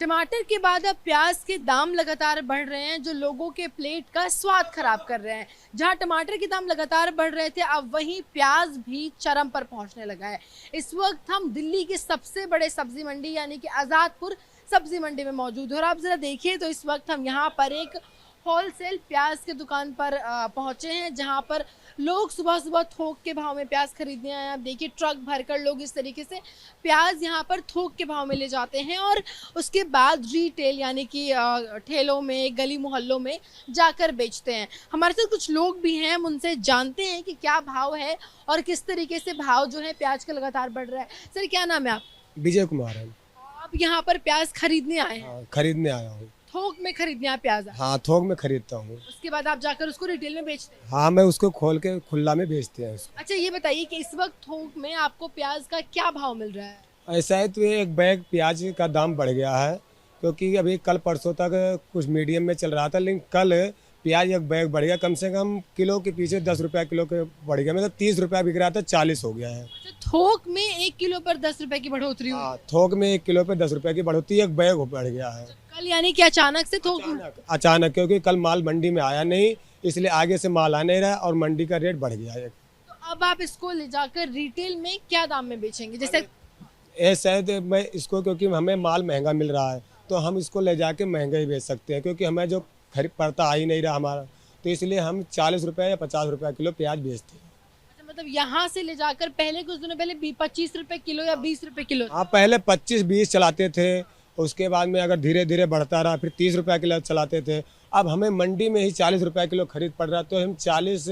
टमाटर के बाद अब प्याज के दाम लगातार बढ़ रहे हैं, जो लोगों के प्लेट का स्वाद खराब कर रहे हैं। जहां टमाटर के दाम लगातार बढ़ रहे थे, अब वहीं प्याज भी चरम पर पहुंचने लगा है। इस वक्त हम दिल्ली के सबसे बड़े सब्जी मंडी यानी कि आज़ादपुर सब्जी मंडी में मौजूद है और आप जरा देखिए तो इस वक्त हम यहाँ पर एक होलसेल प्याज की दुकान पर पहुंचे हैं, जहां पर लोग सुबह सुबह थोक के भाव में प्याज खरीदने आए हैं। आप देखिए ट्रक भरकर लोग इस तरीके से प्याज यहां पर थोक के भाव में ले जाते हैं और उसके बाद रिटेल यानी कि ठेलों में, गली मोहल्लों में जाकर बेचते हैं। हमारे साथ कुछ लोग भी हैं, हम उनसे जानते हैं कि क्या भाव है और किस तरीके से भाव जो है प्याज का लगातार बढ़ रहा है। सर क्या नाम है आप? विजय कुमार है। आप यहाँ पर प्याज खरीदने आए हैं? हाँ, खरीदने आया हूँ। थोक में खरीदने आप प्याज? हाँ, थोक में खरीदता हूँ। उसके बाद आप जाकर उसको रिटेल में बेचते हैं? हाँ, मैं उसको खोल के खुला में बेचते हैं उसको। अच्छा ये बताइए कि इस वक्त थोक में आपको प्याज का क्या भाव मिल रहा है? ऐसा है तो ये एक बैग प्याज का दाम बढ़ गया है, क्योंकि अभी कल परसों तक कुछ मीडियम में चल रहा था, लेकिन कल प्याज एक बैग बढ़ गया। कम से कम किलो के पीछे 10 रुपया किलो के बढ़ गया। मतलब 30 रुपया बिक रहा था, 40 हो गया है। अच्छा, थोक में 1 किलो पर 10 रुपए की बढ़ोतरी हुई? हाँ, थोक में 1 किलो पे 10 रुपया की बढ़ोतरी, एक बैग बढ़ गया है। कल यानी कि अचानक से थोक अचानक, क्योंकि कल माल मंडी में आया नहीं, इसलिए आगे से माल आ नहीं रहा और मंडी का रेट बढ़ गया है। तो अब आप इसको ले जाकर रिटेल में क्या दाम में बेचेंगे? जैसे शायद मैं इसको, क्योंकि हमें माल महंगा मिल रहा है तो हम इसको ले जाके महंगा ही बेच सकते हैं, क्योंकि हमें जो खरीद पड़ता आ ही नहीं रहा हमारा, तो इसलिए हम 40 रुपये या 50 रुपये किलो प्याज बेचते हैं। अच्छा, मतलब यहाँ से ले जाकर पहले कुछ दिनों पहले 25 रुपए किलो या 20 रुपए किलो? हाँ, पहले 25-20 चलाते थे, उसके बाद में अगर धीरे धीरे बढ़ता रहा फिर 30 रुपये किलो चलाते थे। अब हमें मंडी में ही 40 रुपये किलो खरीद पड़ रहा है, तो हम 40,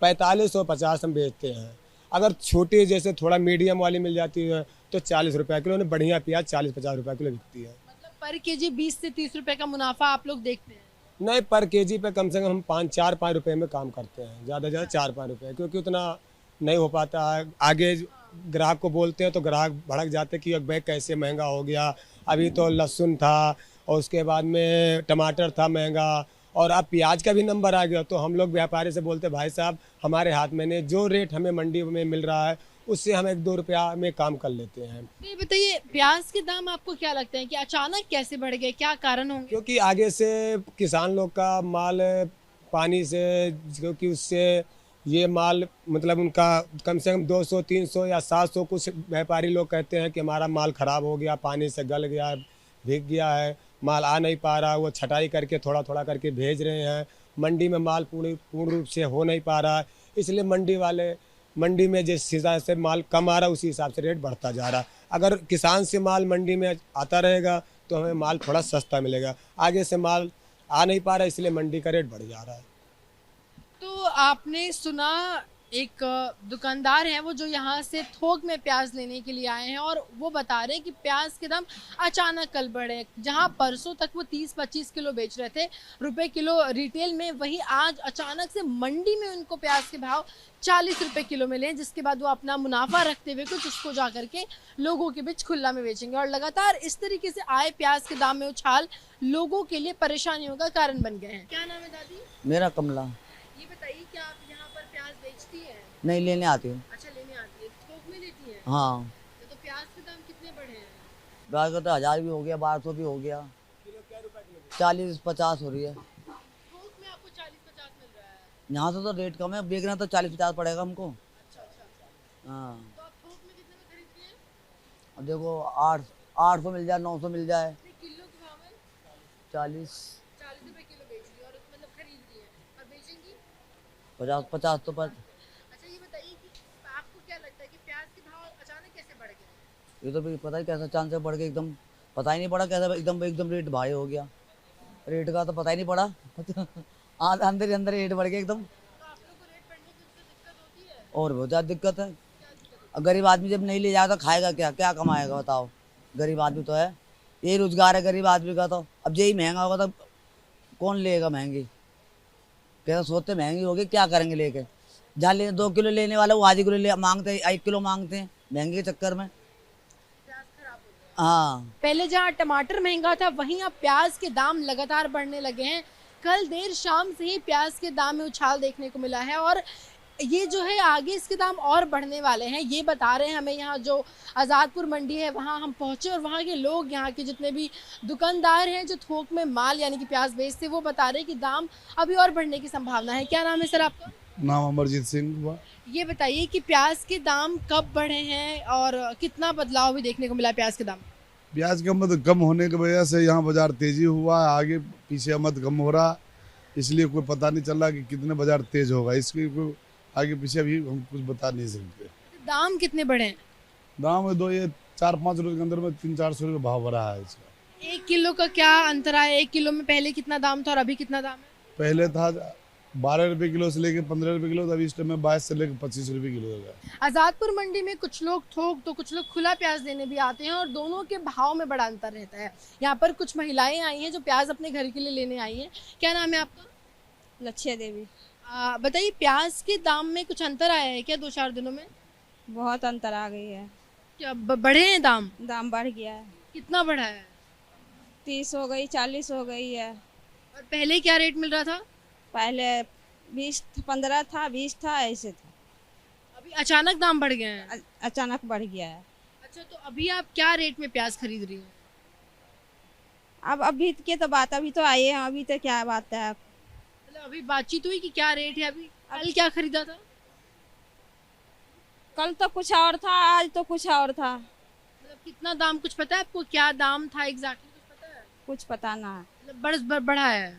45 और 50 हम बेचते हैं। अगर छोटी जैसे थोड़ा मीडियम वाली मिल जाती है तो 40 रुपये किलो, बढ़िया प्याज 40-50 रुपये किलो बिकती है। मतलब पर केजी 20 से 30 रुपए का मुनाफा आप लोग देखते हैं? नहीं, पर केजी पे कम से कम हम 4-5 रुपए में काम करते हैं, ज़्यादा से ज़्यादा 4-5 रुपए, क्योंकि उतना नहीं हो पाता है। आगे ग्राहक को बोलते हैं तो ग्राहक भड़क जाते हैं कि एक बैग कैसे महंगा हो गया। अभी तो लहसुन था और उसके बाद में टमाटर था महंगा, और अब प्याज का भी नंबर आ गया, तो हम लोग व्यापारी से बोलते भाई साहब हमारे हाथ में नहीं, जो रेट हमें मंडी में मिल रहा है उससे हम 1-2 रुपया में काम कर लेते हैं। ये बताइए प्याज के दाम आपको क्या लगता है कि अचानक कैसे बढ़ गए, क्या कारण होंगे? क्योंकि आगे से किसान लोग का माल पानी से, क्योंकि उससे ये माल मतलब उनका कम से कम 200, 300 या 700, कुछ व्यापारी लोग कहते हैं कि हमारा माल ख़राब हो गया, पानी से गल गया, भीग गया है, माल आ नहीं पा रहा। वो छटाई करके थोड़ा थोड़ा करके भेज रहे हैं। मंडी में माल पूर्ण रूप से हो नहीं पा रहा है, इसलिए मंडी में जिस हिसाब से माल कम आ रहा है उसी हिसाब से रेट बढ़ता जा रहा है। अगर किसान से माल मंडी में आता रहेगा तो हमें माल थोड़ा सस्ता मिलेगा। आगे से माल आ नहीं पा रहा, इसलिए मंडी का रेट बढ़ जा रहा है। तो आपने सुना एक दुकानदार है वो जो यहाँ से थोक में प्याज लेने के लिए आए हैं और वो बता रहे हैं कि प्याज के दाम अचानक कल बढ़े। जहाँ परसों तक वो 30-25 किलो बेच रहे थे रुपए किलो रिटेल में, वही आज अचानक से मंडी में उनको प्याज के भाव 40 रुपए किलो मिले, जिसके बाद वो अपना मुनाफा रखते हुए कुछ उसको जा करके लोगों के बीच खुला में बेचेंगे। और लगातार इस तरीके से आए प्याज के दाम में उछाल लोगों के लिए परेशानियों का कारण बन गए हैं। क्या नाम है दादी? मेरा कमला। ये बताइए क्या आप यहाँ पर प्याज बेचती है? नहीं, लेने आती हूँ। अच्छा, लेने आती है। थोक में लेती है? हाँ। तो प्याज के दाम कितने बढ़े हैं? प्याज का तो 1000 भी हो गया, 1200 भी हो गया, 40-50 हो रही है। थोक में आपको 40-50 मिल रहा है? यहाँ से तो रेट कम है, बेचना तो 40-50 पड़ेगा हमको। अच्छा अच्छा अच्छा। हाँ। तो आप थोक में कितने में खरीदती हैं? अब देखो 800 मिल जाए, 900 मिल जाए। किलो के भाव में 40 रुपए किलो बेच रही है और मतलब खरीद रही है और बेचेंगी 50 तो पर। अच्छा ये बताइए कि आपको क्या लगता है कि प्याज के भाव अचानक कैसे बढ़ गए? ये तो भी पता ही कैसा चांस से बढ़ गया, एकदम पता ही नहीं पड़ा कैसा एकदम रेट भारी हो गया। रेट का तो पता ही नहीं पड़ा अंदर ही अंदर रेट बढ़ गया एकदम। तो आप लोग को रेट बढ़ने की उससे दिक्कत होती है? और बहुत ज़्यादा दिक्कत है। क्या दिक्कत है? अब गरीब आदमी जब नहीं ले जाएगा तो खाएगा क्या, क्या कमाएगा बताओ? गरीब आदमी तो है, यही रोजगार है गरीब आदमी का। तो अब यही महंगा होगा तो कौन लेगा महंगी? कैसा सोचते महंगी होगी, क्या करेंगे लेके? जहाँ 2 किलो लेने वाला वो आधी किलो मांगते हैं, 1 किलो मांगते हैं महंगे के चक्कर में। प्याज खराब हो गया। हाँ। पहले जहाँ टमाटर महंगा था वहीं अब प्याज के दाम लगातार बढ़ने लगे हैं। कल देर शाम से ही प्याज के दाम में उछाल देखने को मिला है और ये जो है आगे इसके दाम और बढ़ने वाले हैं, ये बता रहे हैं हमें। यहाँ जो आज़ादपुर मंडी है वहाँ हम पहुँचे और वहाँ के लोग, यहाँ के जितने भी दुकानदार हैं जो थोक में माल यानी कि प्याज बेचते हैं, वो बता रहे हैं कि दाम अभी और बढ़ने की संभावना है। क्या नाम है सर आपका? नाम अमरजीत सिंह हुआ। ये बताइए कि प्याज के दाम कब बढ़े हैं और कितना बदलाव भी देखने को मिला प्याज के दाम? प्याज का मत कम होने की वजह से यहाँ बाजार तेजी हुआ, आगे पीछे मत कम हो रहा, इसलिए कोई पता नहीं चल रहा कि कितने बाजार तेज होगा। इसके कोई आगे पीछे अभी हम कुछ बता नहीं सकते। दाम कितने बढ़े हैं? दाम दो ये 4-5 रुपए के अंदर में 300-400 रुपये भाव बढ़ा है इसका। 1 किलो का क्या अंतर है? 1 किलो में पहले कितना दाम था और अभी कितना दाम है? पहले था 12 रुपये किलो से लेकर 15 रुपये किलो, अभी इस टाइम में 22 से लेकर 25 रुपये किलो हो गया। आज़ादपुर मंडी में कुछ लोग थोक तो कुछ लोग खुला प्याज लेने भी आते हैं और दोनों के भाव में बड़ा अंतर रहता है। यहाँ पर कुछ महिलाएं आई हैं जो प्याज अपने घर के लिए लेने आई हैं। क्या नाम है आपका? लक्ष्य देवी। बताइए, प्याज के दाम में कुछ अंतर आया है क्या 2-4 दिनों में? बहुत अंतर आ गई है, क्या बढ़े हैं दाम? दाम बढ़ गया है। कितना बढ़ा है? 30 हो गई, 40 हो गई है। और पहले क्या रेट मिल रहा था? पहले 20 15 था, 20 था, ऐसे था। अभी अचानक दाम बढ़ गए हैं। अचानक बढ़ गया है। अच्छा, तो अभी आप क्या रेट में प्याज खरीद रही हैं? अब अभी के तो बात, अभी तो आए हैं, अभी तो क्या बात है। मतलब अभी बातचीत हुई कि क्या रेट है? अभी कल क्या खरीदा था? कल तो कुछ और था, आज तो कुछ और था। मतलब कितना दाम कुछ पता है आपको? क्या दाम था एग्जैक्टली कुछ पता है? कुछ पता ना है। मतलब बढ़ा है।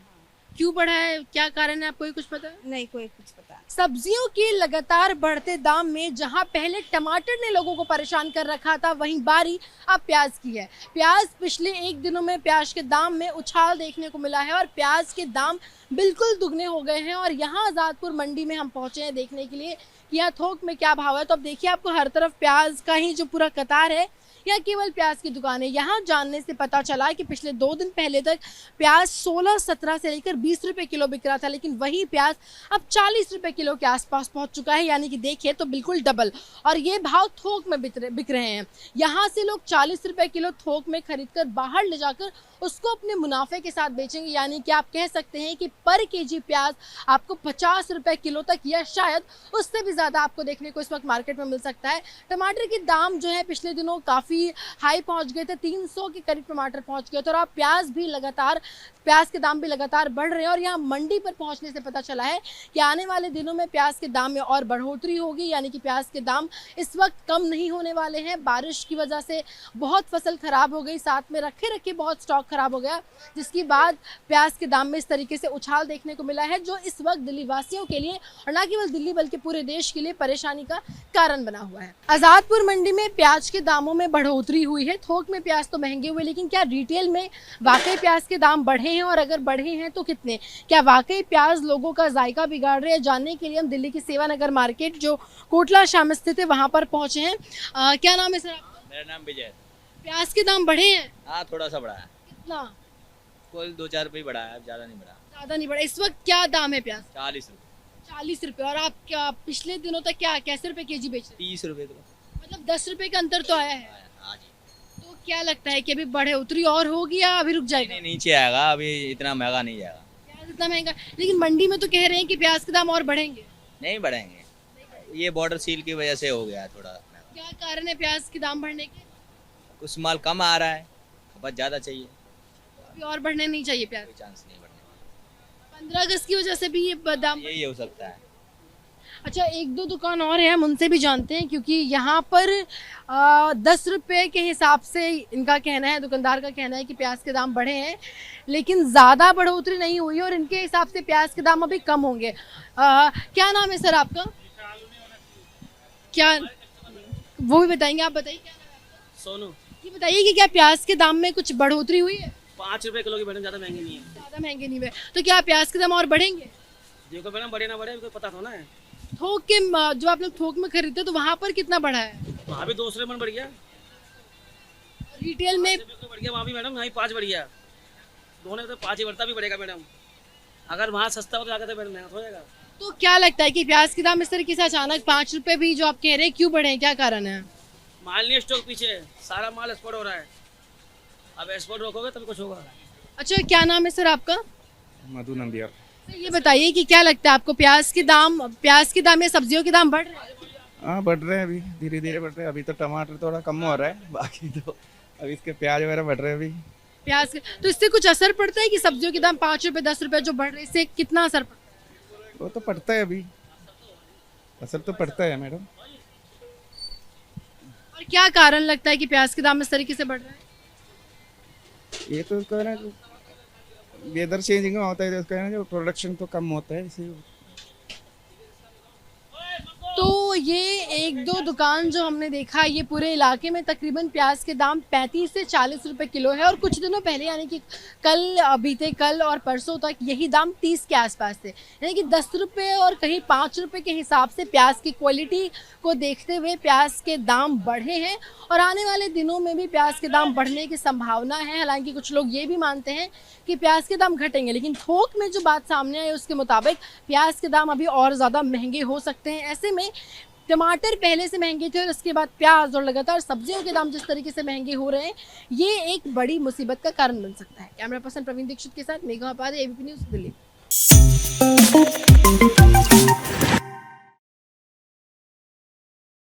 क्यों बढ़ा है, क्या कारण है, आपको ये कुछ पता है? नहीं, कोई कुछ पता नहीं। सब्जियों के लगातार बढ़ते दाम में जहां पहले टमाटर ने लोगों को परेशान कर रखा था, वहीं बारी अब प्याज की है। प्याज पिछले 1 दिनों में प्याज के दाम में उछाल देखने को मिला है और प्याज के दाम बिल्कुल दुगने हो गए हैं। और यहाँ आज़ादपुर मंडी में हम पहुंचे हैं देखने के लिए कि यहाँ थोक में क्या भाव है। तो अब देखिए, आपको हर तरफ प्याज का ही जो पूरा कतार है, या केवल प्याज की दुकान है। यहाँ जानने से पता चला कि पिछले 2 दिन पहले तक प्याज 16-17 से लेकर 20 रुपए किलो बिक रहा था, लेकिन वही प्याज अब 40 रुपए किलो के आसपास पहुंच चुका है, यानी कि देखिए तो बिल्कुल डबल। और ये भाव थोक में बिक रहे हैं। यहाँ से लोग 40 रुपए किलो थोक में खरीदकर बाहर ले जाकर उसको अपने मुनाफे के साथ बेचेंगे, यानी कि आप कह सकते हैं कि पर केजी प्याज आपको 50 रुपए किलो तक या शायद उससे भी ज़्यादा आपको देखने को इस वक्त मार्केट में मिल सकता है। टमाटर के दाम जो है पिछले दिनों काफ़ी हाई पहुंच गए थे, 300 के करीब टमाटर पहुंच गए थे और अब प्याज के दाम भी लगातार बढ़ रहे हैं। और यहाँ मंडी पर पहुंचने से पता चला है कि आने वाले दिनों में प्याज के दाम में और बढ़ोतरी होगी, यानी कि प्याज के दाम इस वक्त कम नहीं होने वाले हैं। बारिश की वजह से बहुत फसल खराब हो गई, साथ में रखे बहुत स्टॉक खराब हो गया, जिसके बाद प्याज के दाम में इस तरीके से उछाल देखने को मिला है, जो इस वक्त दिल्ली वासियों के लिए और न केवल दिल्ली बल्कि पूरे देश के लिए परेशानी का कारण बना हुआ है। आज़ादपुर मंडी में प्याज के दामों में बढ़ोतरी हुई है। थोक में प्याज तो महंगे हुए, लेकिन क्या रिटेल में वाकई प्याज के दाम बढ़े हैं और अगर बढ़े हैं तो कितने? क्या वाकई प्याज लोगों का जायका बिगाड़ रहे हैं? जानने के लिए हम दिल्ली की सेवानगर मार्केट जो कोटला शाम स्थित है वहां पर पहुंचे हैं। क्या नाम है सर आपका? मेरा नाम विजय। प्याज के दाम बढ़े हैं? हाँ, थोड़ा सा बढ़ा है। कितना? कोई 2-4 रुपये बढ़ा है, ज़्यादा नहीं बढ़ा। ज्यादा नहीं बढ़ा। इस वक्त क्या दाम है प्याज? 40 रुपये। 40 रुपए। और आप क्या पिछले दिनों तक क्या कैसे रुपए केजी बेच रहे 30 रुपये तो हैं? मतलब 10 रुपए का अंतर तो आया है। हाँ जी। तो क्या लगता है कि अभी बढ़ोतरी और होगी या अभी रुक जाएगा? नहीं, नीचे आएगा, अभी इतना महंगा नहीं जाएगा। प्याज इतना महंगा, लेकिन मंडी में तो कह रहे हैं कि प्याज के दाम और बढ़ेंगे। नहीं बढ़ेंगे, ये बॉर्डर सील की वजह से हो गया है थोड़ा महंगा। क्या कारण है प्याज के दाम बढ़ने के? कुछ माल कम आ रहा है, खपत ज़्यादा चाहिए, अभी और बढ़ने नहीं चाहिए प्याज। कोई चांस नहीं बढ़ने 15 अगस्त की वजह से भी ये दाम। यही हो सकता है। अच्छा, 1-2 दुकान और है, हम उनसे भी जानते हैं, क्योंकि यहाँ पर 10 रुपये के हिसाब से इनका कहना है, दुकानदार का कहना है कि प्याज के दाम बढ़े हैं, लेकिन ज़्यादा बढ़ोतरी नहीं हुई और इनके हिसाब से प्याज के दाम अभी कम होंगे। क्या नाम है सर आपका? क्या वो भी बताएंगे? आप बताइए क्या नाम है आपका? सोनू। ये बताइए कि क्या प्याज के दाम में कुछ बढ़ोतरी हुई है? 5 रुपए किलो की मैडम, ज़्यादा महंगी नहीं है। ज़्यादा महंगे नहीं हुए, तो क्या प्याज के दाम और बढ़ेंगे? देखो मैडम, बढ़े ना बढ़े कोई पता थोड़ा है। थोक के जो आप लोग थोक में खरीदते तो वहाँ पर कितना बढ़ा है? वहाँ भी 2 रुपये बढ़ गया, रिटेल में 5 रुपये बढ़ गया वहाँ भी मैडम, यहाँ 5 बढ़ गया। दोनों तो 5 ही बढ़ता भी बढ़ेगा मैडम। अगर वहाँ सस्ता हो तो आगे तो मैडम महंगा हो जाएगा। तो क्या लगता है कि प्याज के दाम इस तरीके से अचानक 5 रुपए भी जो आप कह रहे हैं क्यों बढ़े हैं, क्या कारण है? माल नहीं स्टॉक पीछे है, सारा माल एक्सपोर्ट हो रहा है। अब एक्सपोर्ट रोकोगे तब कुछ होगा। अच्छा, क्या नाम है सर आपका? मधु नंदियार। तो ये बताइए कि क्या लगता है आपको, प्याज के दाम या सब्जियों के दाम बढ़ रहे हैं? हाँ बढ़ रहे हैं, अभी धीरे धीरे बढ़ रहे हैं। अभी तो टमाटर थोड़ा कम हो रहा है, बाकी तो अभी इसके प्याज वगैरह बढ़ रहे हैं अभी। तो इससे कुछ असर पड़ता है कि सब्जियों के दाम 5 रुपए 10 रुपए जो बढ़ रहे हैं, इससे कितना असर पड़ता है? वो तो पड़ता है, अभी असर तो पड़ता है मैडम। और क्या कारण लगता है कि प्याज के दाम इस तरीके से बढ़ रहा है? ये तो कहना वेदर चेंजिंग में होता है, तो कहना जो प्रोडक्शन तो कम होता है इसी। तो ये एक दो दुकान जो हमने देखा, ये पूरे इलाके में तकरीबन प्याज के दाम 35 से 40 रुपए किलो है। और कुछ दिनों पहले यानी कि बीते कल और परसों तक यही दाम 30 के आसपास थे। यानी कि 10 रुपये और कहीं 5 रुपये के हिसाब से प्याज की क्वालिटी को देखते हुए प्याज के दाम बढ़े हैं और आने वाले दिनों में भी प्याज के दाम बढ़ने की संभावना है। हालांकि कुछ लोग ये भी मानते हैं कि प्याज के दाम घटेंगे, लेकिन थोक में जो बात सामने आई उसके मुताबिक प्याज के दाम अभी और ज़्यादा महंगे हो सकते हैं। ऐसे में टमाटर पहले से महंगे थे और उसके बाद प्याज और लगातार सब्जियों के दाम जिस तरीके से महंगे हो रहे हैं, ये एक बड़ी मुसीबत का कारण बन सकता है। कैमरा पर्सन प्रवीण दीक्षित के साथ मेघा उपाध्याय, एबीपी न्यूज़, दिल्ली।